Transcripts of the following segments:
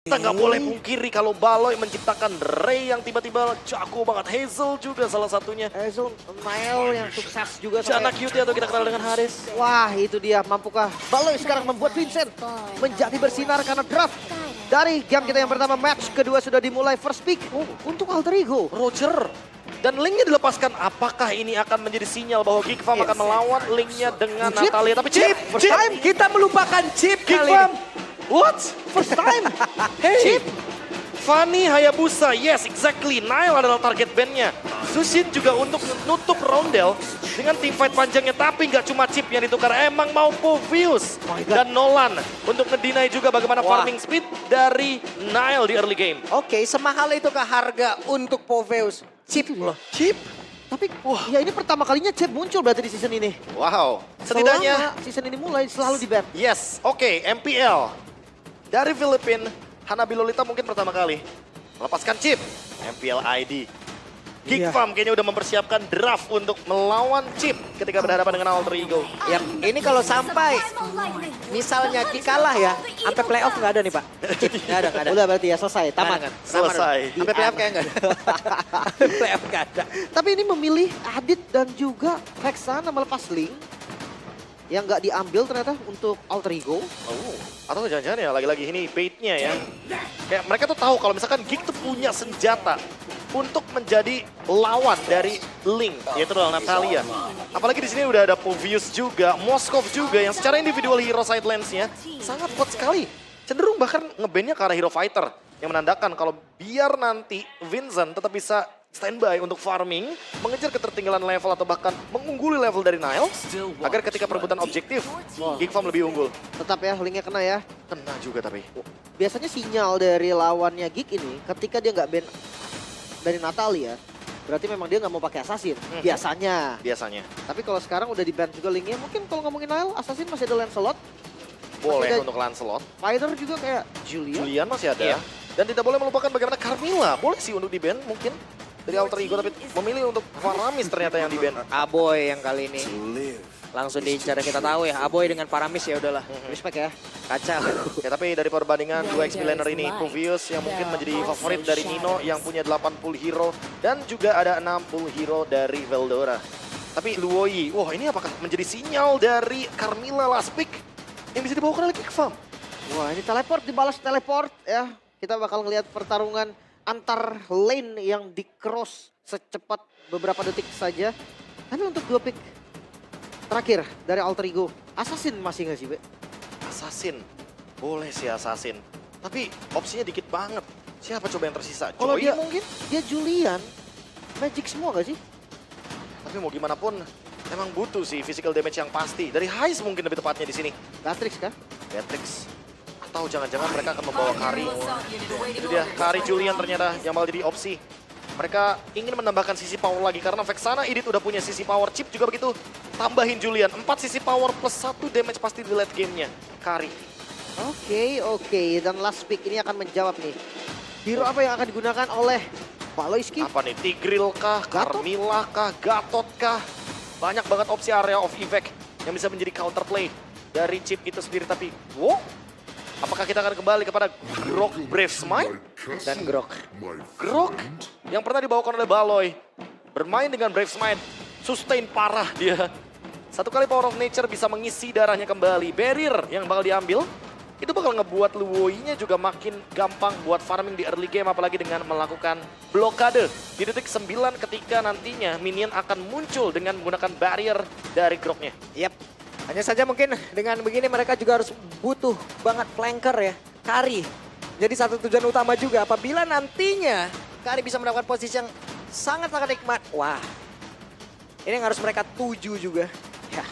Kita nggak boleh pungkiri kalau Baloi menciptakan Ray yang tiba-tiba jago banget. Hazel juga salah satunya. Hazel, Nile yang sukses juga. Jana Cutie atau kita kenal dengan Haris. Wah, itu dia. Mampukah Baloi sekarang membuat Vincent menjadi bersinar karena draft. Dari game kita yang pertama, match kedua sudah dimulai. First pick untuk Alter Ego. Roger. Dan linknya dilepaskan. Apakah ini akan menjadi sinyal bahwa Geek Farm akan melawan linknya dengan Chip. Natalia? Tapi Chip, First time Kita melupakan Chip Geek kali Farm. ini. What? First time. Hey. Chip. Fanny Hayabusa, yes exactly. Nile adalah target bandnya. Sushin juga untuk menutup Rondel dengan teamfight panjangnya. Tapi nggak cuma Chip yang ditukar, emang mau Povius dan Nolan untuk ngedinai juga bagaimana farming speed dari Nile di early game. Oke, semahal itukah harga untuk Poveus? Chip loh. Chip? Tapi ya ini pertama kalinya Chip muncul berarti di season ini. Wow. Setidaknya, Selama season ini mulai selalu di ban. yes. Oke, MPL. Dari Filipina, Hanabi Lolita mungkin pertama kali melepaskan Chip. MPL ID. Geek Iya. Farm kayaknya udah mempersiapkan draft untuk melawan Chip ketika berhadapan dengan Alter Ego. Ya, ini kalau sampai misalnya Ki kalah ya, sampai playoff nggak ada nih Pak. Nggak ada. Udah berarti ya selesai, tamat. Nggak ada. Selesai. Sampai playoff kayak nggak ada. Playoff nggak ada. Tapi ini memilih Adit dan juga Vexana melepas Link. Yang nggak diambil ternyata untuk Alter Ego. Oh, atau jangan-jangan ya lagi-lagi ini baitnya ya. Kayak mereka tuh tahu kalau misalkan Geek tuh punya senjata untuk menjadi lawan dari Link, yaitu adalah Natalia. Apalagi di sini udah ada Povius juga, Moskov juga yang secara individual hero side lanes-nya sangat kuat sekali. Cenderung bahkan nge-ban-nya ke arah hero fighter yang menandakan kalau biar nanti Vincent tetap bisa standby untuk farming, mengejar ketertinggalan level atau bahkan mengungguli level dari Nile, agar ketika perebutan objektif, Geek Farm lebih unggul. Tetap ya, Linknya kena ya. Kena juga tapi. Biasanya sinyal dari lawannya Geek ini ketika dia nggak ban dari Natalia, berarti memang dia nggak mau pakai assassin. Biasanya. Biasanya. Tapi kalau sekarang udah di ban juga Linknya, mungkin kalau ngomongin Nile, assassin masih ada Lancelot. Boleh Masih ada untuk Lancelot. fighter juga kayak Julian. Julian masih ada. Iya. Dan tidak boleh melupakan bagaimana Carmilla. Boleh sih untuk di-ban mungkin. Dari Alter Ego tapi memilih untuk Faramis ternyata yang di-ban. Aboy yang kali ini langsung diincar. Kita tahu ya, Aboy dengan Paramis ya udahlah. Respect ya. Kacau. Ya tapi dari perbandingan dua XP laner ini, Povius yang mungkin menjadi favorit dari Nino yang punya 80 hero. Dan juga ada 60 hero dari Veldora. Tapi Luoi, wah ini apakah menjadi sinyal dari Carmilla last pick yang bisa dibawakan oleh Geek Farm? Wah ini teleport dibalas teleport ya. Kita bakal ngelihat pertarungan antar lane yang di cross secepat beberapa detik saja. Tapi untuk dua pick terakhir dari Alter Ego, Assassin masih nggak sih, Be? Assassin, boleh sih Assassin. Tapi opsinya dikit banget. Siapa coba yang tersisa? Kalau Joy dia mungkin? Dia Julian, Magic semua nggak sih? Tapi mau gimana pun, emang butuh sih physical damage yang pasti. Dari Heist mungkin lebih tepatnya di sini. Matrix kan? Beatrix. Atau jangan-jangan mereka akan membawa Kari. Itu dia, Kari Julian ternyata yang bakal jadi opsi. Mereka ingin menambahkan sisi power lagi karena Vexana Edit udah punya sisi power, Chip juga begitu. Tambahin Julian, 4 sisi power plus 1 damage pasti di late gamenya. Kari. Oke. Dan last pick ini akan menjawab nih. Hero apa yang akan digunakan oleh Baloyski? Apa nih, Tigreal kah, Gatot? Carmilla kah, Gatot kah? Banyak banget opsi area of effect yang bisa menjadi counterplay dari Chip itu sendiri. Tapi, wow, apakah kita akan kembali kepada Grok Brave Smite? Dan Grok. Grok yang pernah dibawakan oleh Baloi. Bermain dengan Brave Smite, sustain parah dia. Satu kali Power of Nature bisa mengisi darahnya kembali. Barrier yang bakal diambil, itu bakal ngebuat Luoi-nya juga makin gampang buat farming di early game. Apalagi dengan melakukan blokade di detik 9 ketika nantinya minion akan muncul dengan menggunakan barrier dari Groknya. Yap. Hanya saja mungkin dengan begini mereka juga harus butuh banget flanker ya. Kari. Jadi satu tujuan utama juga apabila nantinya Kari bisa mendapatkan posisi yang sangat-sangat nikmat. Wah. Ini yang harus mereka tuju juga. Ya,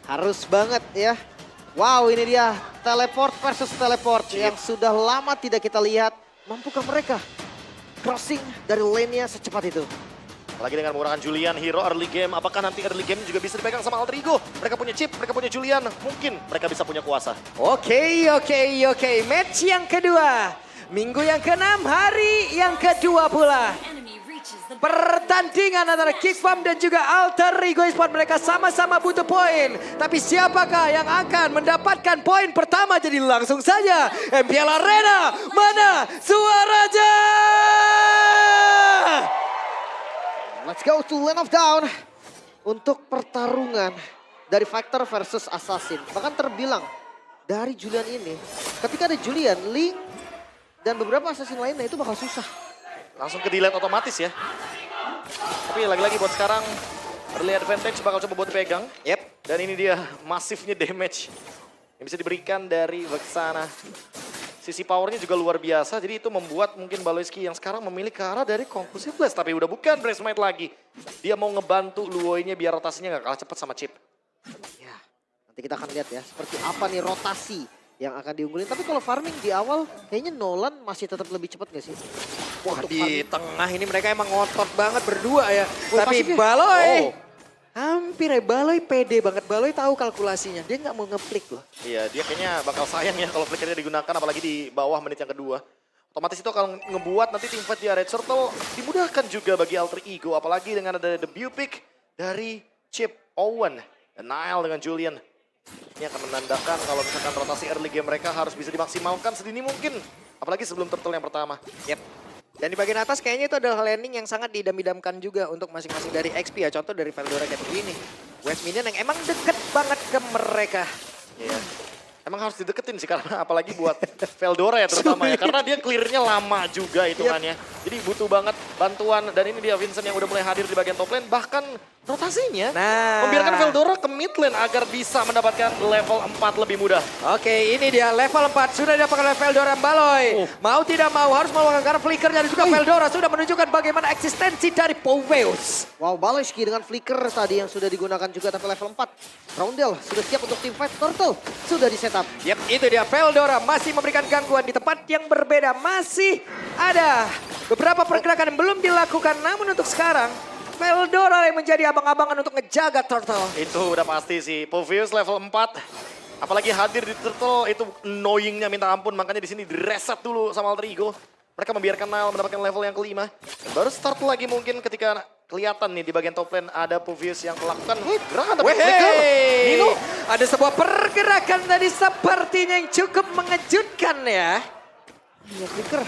harus banget ya. Wow, ini dia teleport versus teleport yang sudah lama tidak kita lihat. Mampukah mereka crossing dari lane-nya secepat itu? Lagi dengan menggunakan Julian, hero early game. Apakah nanti early game juga bisa dipegang sama Alter Ego? Mereka punya Chip, mereka punya Julian. Mungkin mereka bisa punya kuasa. Oke. Match yang kedua. Minggu yang ke-6, hari yang kedua pula. Pertandingan antara Geek Farm dan juga Alter Ego Esports, mereka sama-sama butuh poin. Tapi siapakah yang akan mendapatkan poin pertama? Jadi langsung saja MPL Arena Suaraja! Let's go to Land of Down. Untuk pertarungan dari Factor versus Assassin. Bahkan terbilang dari Julian ini, ketika ada Julian, Link, dan beberapa Assassin lainnya itu bakal susah. Langsung ke delete otomatis ya. Tapi lagi-lagi buat sekarang, early advantage bakal coba buat dipegang. Yep. Dan ini dia masifnya damage yang bisa diberikan dari Vexana. Sisi powernya juga luar biasa, jadi itu membuat mungkin Baloyski yang sekarang memilih ke arah dari Conclusive Blast. Tapi udah bukan Breastmate lagi. Dia mau ngebantu Luoy-nya biar rotasinya gak kalah cepat sama Chip. Ya, nanti kita akan lihat ya seperti apa nih rotasi yang akan diunggulin. Tapi kalau farming di awal kayaknya Nolan masih tetap lebih cepat gak sih? Wah, Untuk di farming. tengah ini mereka emang ngotot banget berdua ya. Wih, Tapi pasifnya. Baloy, Oh. hampir ya. Baloy pede banget. Baloy tahu kalkulasinya. Dia nggak mau ngeflick loh. Iya, dia kayaknya bakal sayang ya kalau flickernya digunakan apalagi di bawah menit yang kedua. Otomatis itu akan ngebuat nanti tim fight di Red Turtle dimudahkan juga bagi Alter Ego. Apalagi dengan ada debut pick dari Chip, Owen, dan Nile dengan Julian. Ini akan menandakan kalau misalkan rotasi early game mereka harus bisa dimaksimalkan sedini mungkin. Apalagi sebelum Turtle yang pertama. Yep. Dan di bagian atas kayaknya itu adalah landing yang sangat didam-idamkan juga untuk masing-masing dari XP ya. Contoh dari Veldora kayak begini. West Minion yang emang deket banget ke mereka. Iya. Emang harus dideketin sih karena apalagi buat Veldora ya terutama ya. Karena dia clearnya lama juga hitungannya. Jadi butuh banget bantuan. Dan ini dia Vincent yang udah mulai hadir di bagian top lane. Bahkan rotasinya Nah. membiarkan Veldora ke mid lane agar bisa mendapatkan level 4 lebih mudah. Oke, ini dia level 4 sudah didapatkan oleh Veldora Baloy. Mau tidak mau harus melakukan karena flickernya dan juga Veldora sudah menunjukkan bagaimana eksistensi dari Poweus. Wow, Baloyski dengan flicker tadi yang sudah digunakan juga tapi level 4. Roundel sudah siap untuk tim fight. Turtle sudah di setup. Yap, itu dia Veldora masih memberikan gangguan di tempat yang berbeda. Masih ada beberapa pergerakan yang belum dilakukan. Namun untuk sekarang, Veldora yang menjadi abang-abangan untuk ngejaga Turtle. Itu udah pasti sih. Poveus level 4. Apalagi hadir di Turtle itu annoyingnya minta ampun. Makanya di sini direset dulu sama Alter Ego. Mereka membiarkan Nile mendapatkan level yang kelima. Baru start lagi mungkin ketika kelihatan nih di bagian top lane ada Poveus yang melakukan gerakan tapi flicker. Nino. Ada sebuah pergerakan tadi sepertinya yang cukup mengejutkan ya. Iya, flicker.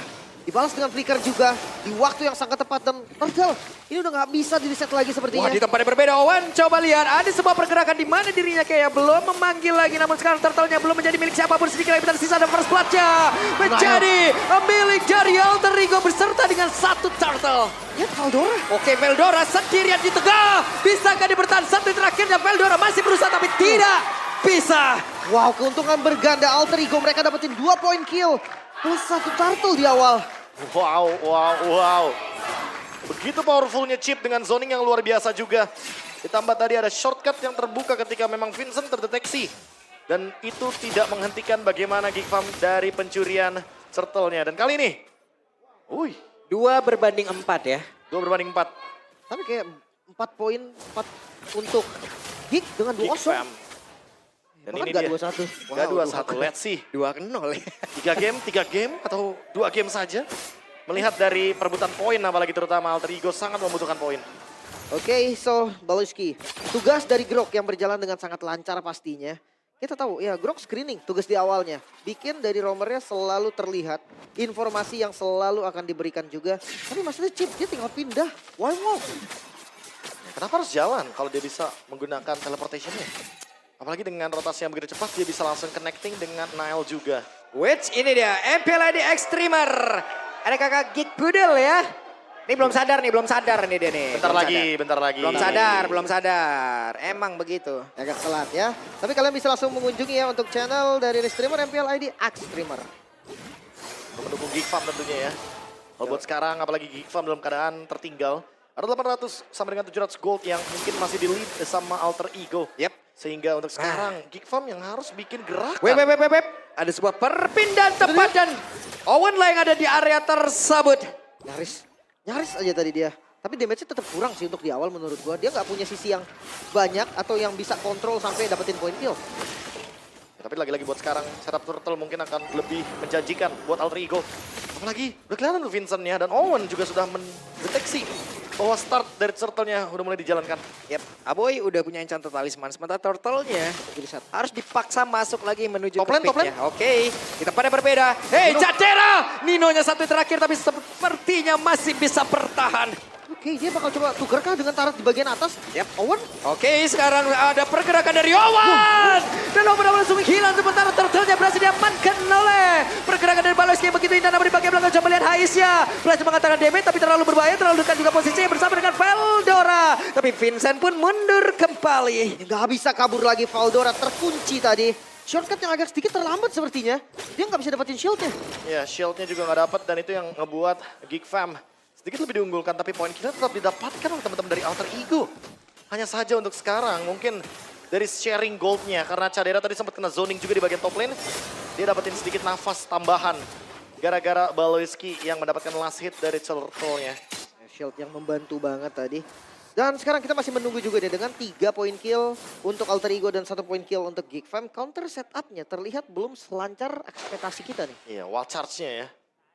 Dibalas dengan flicker juga di waktu yang sangat tepat dan Turtle ini udah nggak bisa di reset lagi sepertinya. Wah, di tempat yang berbeda Owen coba lihat ada sebuah pergerakan di mana dirinya kayak belum memanggil lagi, namun sekarang Turtle-nya belum menjadi milik siapapun. Sedikit lagi tersisa dan first blood-nya menjadi milik dari Alter Ego beserta dengan satu Turtle. Ya, Veldora. Oke, Veldora sendirian di tengah. Bisakah dia bertahan sampai terakhirnya? Veldora masih berusaha tapi tidak bisa. Wow, keuntungan berganda Alter Ego, mereka dapetin 2 point kill plus 1 Turtle di awal. Wow. Begitu powerfulnya Chip dengan zoning yang luar biasa juga. Ditambah tadi ada shortcut yang terbuka ketika memang Vincent terdeteksi. Dan itu tidak menghentikan bagaimana Geek Farm dari pencurian Turtle-nya. Dan kali ini, 2 berbanding 4 ya. 2 berbanding 4. Tapi kayak 4 poin, 4 untuk Geek dengan Geek 2-0. Fam. Dan Bahkan ini nggak dia. 2-1. Nggak 2-1, let's see. 2-0 ya. 3 game atau 2 game saja. Melihat dari perebutan poin apalagi terutama Alter Ego sangat membutuhkan poin. Oke, so Baloyski. Tugas dari Grok yang berjalan dengan sangat lancar pastinya. Kita tahu ya Grok screening tugas di awalnya. Bikin dari roamernya selalu terlihat. Informasi yang selalu akan diberikan juga. Tapi maksudnya Chip dia tinggal pindah. Why walk? Kenapa harus jalan kalau dia bisa menggunakan teleportation-nya? Apalagi dengan rotasi yang begitu cepat dia bisa langsung connecting dengan Nile juga. Which ini dia MPLID Extremer. Ada kakak Geek Poodle ya. Ini belum sadar nih dia nih. Bentar lagi. Belum sadar. Emang begitu. Agak telat ya. Tapi kalian bisa langsung mengunjungi ya untuk channel dari Restreamer MPLID Extremer. Mendukung Geek Farm tentunya ya. Kalau buat sekarang apalagi Geek Farm dalam keadaan tertinggal. Ada 800 sampai dengan 700 gold yang mungkin masih di lead sama Alter Ego. Yep. Sehingga untuk sekarang Geek Farm yang harus bikin gerakan. Web. Ada sebuah perpindahan tepat dan Owen lah yang ada di area tersebut. Nyaris aja tadi dia. Tapi damage-nya tetap kurang sih untuk di awal menurut gua. Dia nggak punya sisi yang banyak atau yang bisa kontrol sampai dapetin point kill. Ya, tapi lagi-lagi buat sekarang setup Turtle mungkin akan lebih menjanjikan buat Alter Ego. Apalagi udah kelihatan tuh Vincent-nya dan Owen juga sudah mendeteksi bahwa start dari turtle-nya udah mulai dijalankan. Yap, Aboy udah punya enchanted talisman. Sementara turtle-nya harus dipaksa masuk lagi menuju Top lane, ke top lane. pick-nya. Oke, kita pada berbeda. Hei, Jadera! Ninonya satu terakhir tapi sepertinya masih bisa bertahan. Oke, dia bakal coba tukerkah dengan Turret di bagian atas? Yap. Owen? Oke, sekarang ada pergerakan dari Owen. Dan Owen langsung hilang sementara turtle-nya berhasil diamankan oleh pergerakan dari Baloyski yang begitu indah. Namun di bagian belakang coba lihat Haisya. Berhasil mengatakan damage tapi terlalu berbahaya. Terlalu dekat juga posisinya bersama dengan Veldora. Tapi Vincent pun mundur kembali. Nggak bisa kabur lagi, Veldora terkunci tadi. Shortcut yang agak sedikit terlambat sepertinya. Dia nggak bisa dapetin shieldnya. Ya, shield-nya juga nggak dapet dan itu yang ngebuat Geek Fam sedikit lebih diunggulkan, tapi poin killer tetap didapatkan oleh teman-teman dari Alter Ego. Hanya saja untuk sekarang mungkin dari sharing goldnya, karena Cadera tadi sempat kena zoning juga di bagian top lane, dia dapetin sedikit nafas tambahan gara-gara Baloyski yang mendapatkan last hit dari turtle-nya. Shield yang membantu banget tadi. Dan sekarang kita masih menunggu juga deh dengan 3 poin kill untuk Alter Ego dan 1 poin kill untuk Geek Fam. Counter setupnya terlihat belum selancar ekspektasi kita nih. Iya, wild charge-nya ya,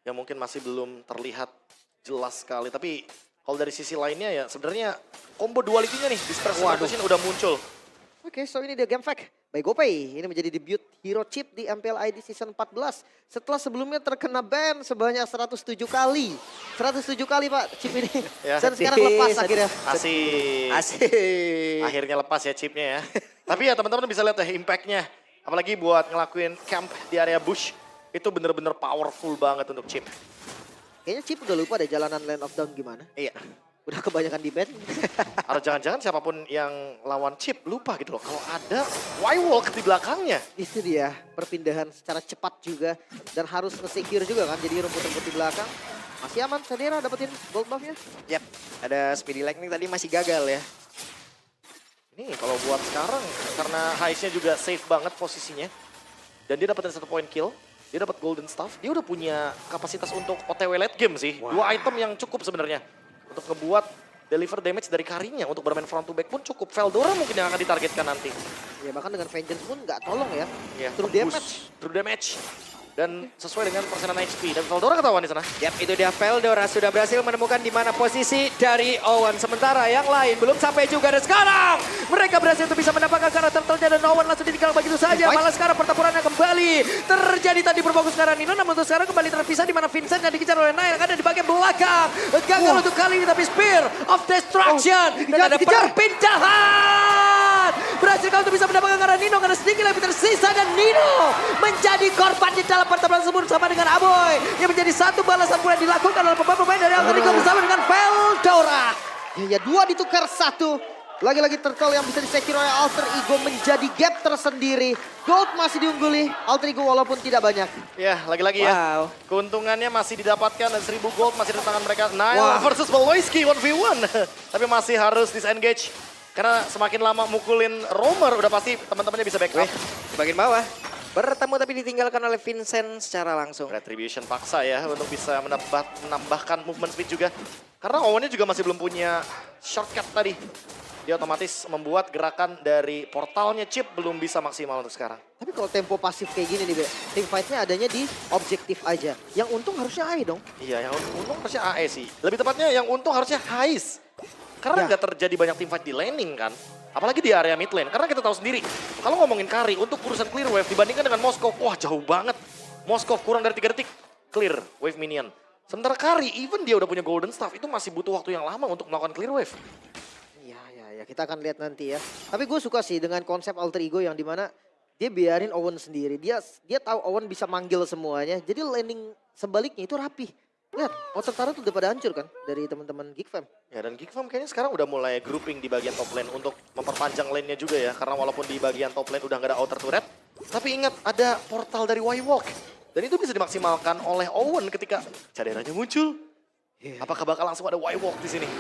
yang mungkin masih belum terlihat jelas sekali. Tapi kalau dari sisi lainnya ya sebenarnya combo duality-nya nih, Dispersion Rotation udah muncul. Oke, so ini dia game fact by GoPay. Ini menjadi debut hero chip di MPL ID Season 14. Setelah sebelumnya terkena ban sebanyak 107 kali. 107 kali Pak chip ini. Ya. Dan sekarang lepas akhirnya. Asik. Asik. Akhirnya lepas ya chipnya ya. Tapi ya teman-teman bisa lihat ya impact-nya. Apalagi buat ngelakuin camp di area bush. Itu bener-bener powerful banget untuk chip. Kayaknya chip udah lupa deh jalanan Land of Dawn gimana. Iya. Udah kebanyakan di ban. Atau jangan-jangan siapapun yang lawan chip lupa gitu loh. Kalau ada Y-Walk di belakangnya. Itu dia perpindahan secara cepat juga. Dan harus nge-secure juga kan. Jadi rumput-rumput di belakang. Masih aman, Sadera dapetin gold buff-nya. Yap, ada Speedy Lightning tadi masih gagal ya. Ini kalau buat sekarang karena Heist-nya juga safe banget posisinya. Dan dia dapetin 1 point kill. Dia dapat golden staff, dia udah punya kapasitas untuk OTW late game sih. Wow. 2 item yang cukup sebenarnya untuk ngebuat deliver damage dari Karinya. Untuk bermain front to back pun cukup. Veldora mungkin yang akan ditargetkan nanti. Ya bahkan dengan Vengeance pun nggak tolong ya. Ya, True tembus. damage. True damage. Dan sesuai dengan persenan HP. Dan Veldora ketahuan di sana. Yap, itu dia Veldora sudah berhasil menemukan di mana posisi dari Owen. Sementara yang lain belum sampai juga. Dan sekarang mereka berhasil untuk bisa mendapatkan karena turtle-nya dan Owen langsung ditinggal begitu saja. Malah sekarang pertempurannya kembali terjadi tadi berfokus ke arah Nino. Namun untuk sekarang kembali terpisah di mana Vincent yang dikejar oleh Naya yang ada di bagian belakang. Gagal untuk kali ini tapi Spear of Destruction. Dan ada perpindahan. Berhasil kau untuk bisa mendapatkan karena Nino karena sedikit lebih tersisa. Dan Nino menjadi korban di dalam pertempuran tersebut bersama dengan Aboy. Yang menjadi satu balasan pula yang dilakukan oleh pemain-pemain dari Alter Ego bersama dengan Veldora. Ya 2 ditukar 1. Lagi-lagi turtle yang bisa disecure oleh Alter Ego menjadi gap tersendiri. Gold masih diungguli Alter Ego walaupun tidak banyak. Ya, lagi-lagi ya. Keuntungannya masih didapatkan dan 1000 gold masih di tangan mereka. Nile versus Baloyski 1v1. Tapi masih harus disengage. Karena semakin lama mukulin Romer udah pasti teman-temannya bisa backup. Bagian bawah. Bertemu tapi ditinggalkan oleh Vincent secara langsung. Retribution paksa ya untuk bisa menambahkan movement speed juga. Karena Owennya juga masih belum punya shortcut tadi. Dia otomatis membuat gerakan dari portalnya chip belum bisa maksimal untuk sekarang. Tapi kalau tempo pasif kayak gini nih, Be, team fight-nya adanya di objektif aja. Yang untung harusnya AE dong. Iya, yang untung harusnya AE sih. Lebih tepatnya yang untung harusnya Heist. Karena nggak terjadi banyak team fight di laning kan. Apalagi di area mid lane. Karena kita tahu sendiri, kalau ngomongin carry untuk urusan clear wave dibandingkan dengan Moskov, wah jauh banget. Moskov kurang dari 3 detik, clear wave minion. Sementara carry, even dia udah punya golden staff, itu masih butuh waktu yang lama untuk melakukan clear wave. Ya kita akan lihat nanti ya. Tapi gue suka sih dengan konsep Alter Ego yang dimana dia biarin Owen sendiri. Dia tahu Owen bisa manggil semuanya. Jadi landing sebaliknya itu rapi. Lihat, outer turret tuh udah pada hancur kan dari teman-teman Geek Fam. Ya dan Geek Fam kayaknya sekarang udah mulai grouping di bagian top lane untuk memperpanjang lane-nya juga ya. Karena walaupun di bagian top lane udah nggak ada outer turret. Tapi ingat ada portal dari Y-Walk. Dan itu bisa dimaksimalkan oleh Owen ketika caderanya muncul. Apakah bakal langsung ada Y-Walk di sini?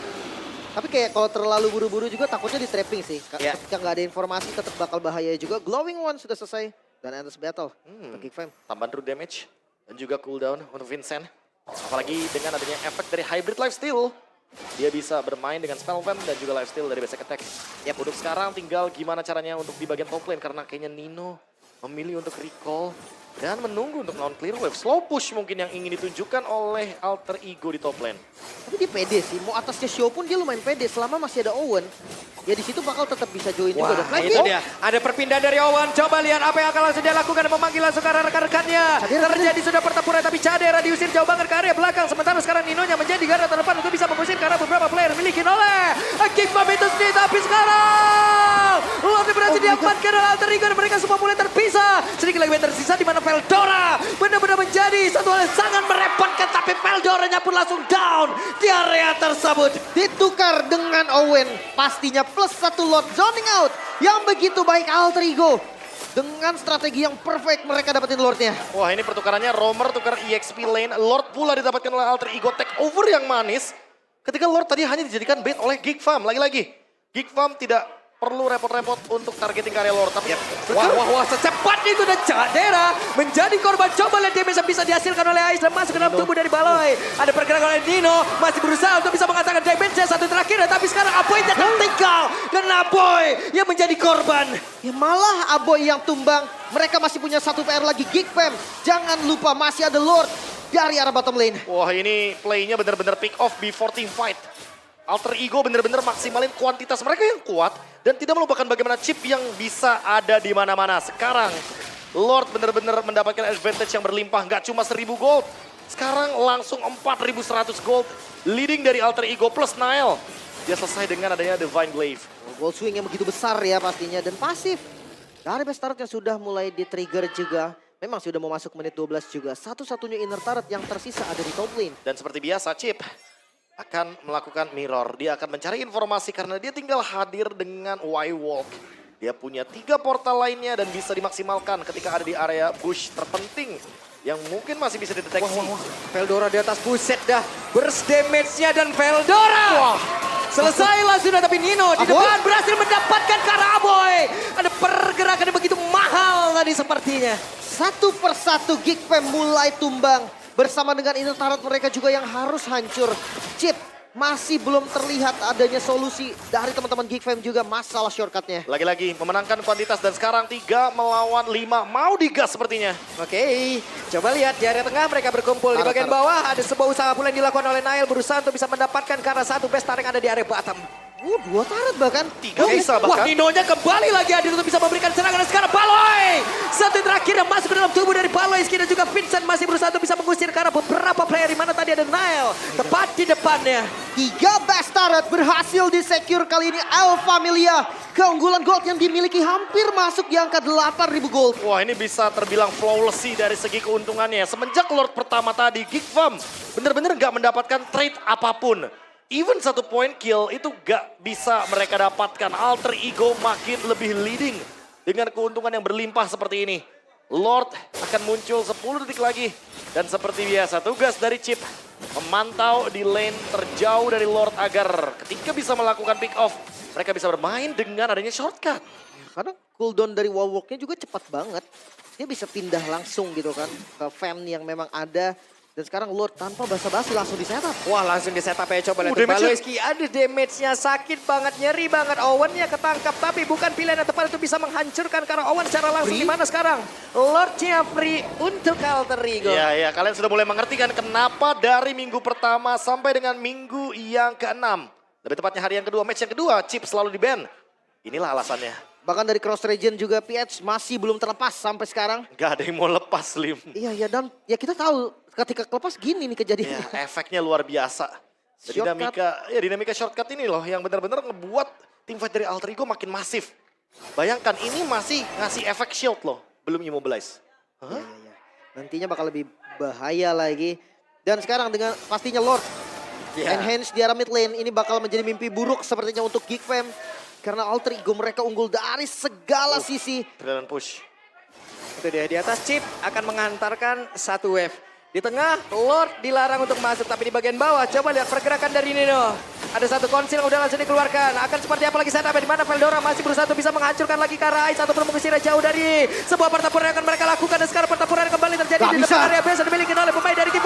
Tapi kayak kalau terlalu buru-buru juga takutnya di trapping sih. Ya. Ketika nggak ada informasi tetap bakal bahaya juga. Glowing One sudah selesai. Dan endless battle untuk Geek Fam. Tambahan true damage dan juga cooldown untuk Vincent. Apalagi dengan adanya efek dari hybrid lifesteal. Dia bisa bermain dengan spell vamp dan juga lifesteal dari basic attack. Untuk sekarang tinggal gimana caranya untuk di bagian top lane. Karena kayaknya Nino memilih untuk recall dan menunggu untuk lawan clear wave. Slow push mungkin yang ingin ditunjukkan oleh Alter Ego di top lane. Tapi dia pede sih, mau atasnya Show pun dia lumayan pede. Selama masih ada Owen, ya di situ bakal tetap bisa join juga. Dan Wah, lagi, itu dia. Ada perpindahan dari Owen. Coba lihat apa yang akan langsung dia lakukan. Memanggil langsung ke arah rekan-rekannya. Terjadi sudah pertempuran, tapi Cadera diusir jauh banget ke area belakang. Sementara sekarang Ninonya menjadi garda terdepan untuk bisa mengusir karena beberapa player miliki oleh Kickbomb itu sendiri. Tapi sekarang Lord berhasil diamankan oleh Alter Ego dan mereka semua mulai terpisah. Sedikit lagi tersisa di mana Veldora benar-benar menjadi satu hal yang sangat merepotkan. Tapi Veldoranya pun langsung down di area tersebut. ditukar dengan Owen. Pastinya plus 1 Lord zoning out. Yang begitu baik Alter Ego. Dengan strategi yang perfect mereka dapetin Lordnya. Wah, ini pertukarannya Roamer tukar EXP lane. Lord pula didapatkan oleh Alter Ego, take over yang manis. Ketika Lord tadi hanya dijadikan bait oleh Geek Farm. Lagi-lagi, Geek Farm tidak perlu repot-repot untuk targeting karya Lord. Tapi Wah, secepat itu dan Cadera menjadi korban. Coba lihat damage yang bisa dihasilkan oleh Ice dan masuk ke dalam tubuh dari Baloy. Ada pergerakan oleh Nino, masih berusaha untuk bisa mengatakan damage-nya satu terakhir. Tapi sekarang Aboy-nya tertinggal dan Aboy yang menjadi korban. Ya malah Aboy yang tumbang. Mereka masih punya satu PR lagi, Geek Fam. Jangan lupa masih ada Lord dari arah bottom lane. wah, ini play-nya benar-benar pick off before team fight. Alter Ego benar-benar maksimalin kuantitas mereka yang kuat dan tidak melupakan bagaimana chip yang bisa ada di mana-mana. Sekarang Lord benar-benar mendapatkan advantage yang berlimpah, nggak cuma 1000 gold. Sekarang langsung 4100 gold leading dari Alter Ego plus Nile. Dia selesai dengan adanya Divine Glaive. Gold swing yang begitu besar ya pastinya dan pasif. Dari best turret yang sudah mulai di-trigger juga. Memang sudah mau masuk menit 12 juga. Satu-satunya inner turret yang tersisa ada di top lane. Dan seperti biasa Chip akan melakukan mirror. Dia akan mencari informasi karena dia tinggal hadir dengan Y-Walk. Dia punya 3 portal lainnya dan bisa dimaksimalkan ketika ada di area bush terpenting yang mungkin masih bisa dideteksi. Veldora di atas, buset dah. Burst damage-nya dan Veldora. Selesai langsung, tapi Nino di Aboy? depan berhasil mendapatkan Karaboy. Ada pergerakan yang begitu mahal tadi sepertinya. Satu persatu Geek Fam mulai tumbang. Bersama dengan inner turret mereka juga yang harus hancur. Chip masih belum terlihat adanya solusi dari teman-teman Geek Fam juga masalah shortcutnya. Lagi-lagi memenangkan kuantitas dan sekarang 3 melawan 5. Mau digas sepertinya. Oke, coba lihat di area tengah mereka berkumpul. Di bagian bawah ada sebuah usaha pula yang dilakukan oleh Nile berusaha untuk bisa mendapatkan karena satu best yang ada di area bottom. 2 turret bahkan. 3 bisa Wah, bahkan. Ninonya kembali lagi hadir untuk bisa memberikan serangan. Dan sekarang Baloy. Satu terakhir yang masuk ke dalam tubuh dari Baloy. Dan juga Vincent masih berusaha untuk bisa mengusir karena beberapa player di mana tadi ada Nile. Tepat di depannya. 3 best turret berhasil di-secure kali ini Alpha Milia. Keunggulan gold yang dimiliki hampir masuk di angka 8.000 gold. Wah, ini bisa terbilang flawless dari segi keuntungannya. Semenjak Lord pertama tadi, Geek Farm benar-benar nggak mendapatkan trade apapun. Even 1 point kill itu gak bisa mereka dapatkan. Alter Ego makin lebih leading dengan keuntungan yang berlimpah seperti ini. Lord akan muncul 10 detik lagi. Dan seperti biasa tugas dari Chip memantau di lane terjauh dari Lord agar ketika bisa melakukan pick off mereka bisa bermain dengan adanya shortcut. Karena cooldown dari wall-walknya juga cepat banget. Dia bisa pindah langsung gitu kan ke fan yang memang ada. Dan sekarang Lord tanpa basa-basi langsung di-setup. Wah, langsung di setup ya. Coba lihat damage-nya. Baloyski. Ada damage-nya sakit banget, nyeri banget. Owen-nya ketangkap tapi bukan pilihan yang tepat untuk bisa menghancurkan karena Owen secara langsung di mana sekarang? Lord-nya free untuk Alter Ego. Ya, kalian sudah mulai mengerti kan kenapa dari minggu pertama sampai dengan minggu yang ke-6. Lebih tepatnya hari yang kedua, match yang kedua, Chip selalu di-ban. Inilah alasannya. Bahkan dari cross region juga PH masih belum terlepas sampai sekarang. Gak ada yang mau lepas, Lim. Iya, dan ya kita tahu ketika kelepas gini nih kejadiannya. Ya, efeknya luar biasa. Dinamika shortcut ini loh yang benar-benar ngebuat tim fight dari Alter Ego makin masif. Bayangkan ini masih ngasih efek shield loh, belum immobilize. Hah? Iya. Nantinya bakal lebih bahaya lagi. Dan sekarang dengan pastinya Lord. Ya. Enhance di arah mid lane ini bakal menjadi mimpi buruk sepertinya untuk Geek Fam. Karena Alter Ego mereka unggul dari segala sisi. Brilliant push. Itu dia, di atas Chip akan mengantarkan satu wave. Di tengah, Lord dilarang untuk masuk. Tapi di bagian bawah, coba lihat pergerakan dari Nino. Ada satu konsil yang udah langsung dikeluarkan. Akan seperti apa lagi setup di mana Veldora masih berusaha untuk bisa menghancurkan lagi Karai. Ataupun mengusirnya jauh dari sebuah pertempuran yang akan mereka lakukan. Dan sekarang pertempuran kembali terjadi Gak di bisa. depan area base yang dimiliki oleh pemain dari tim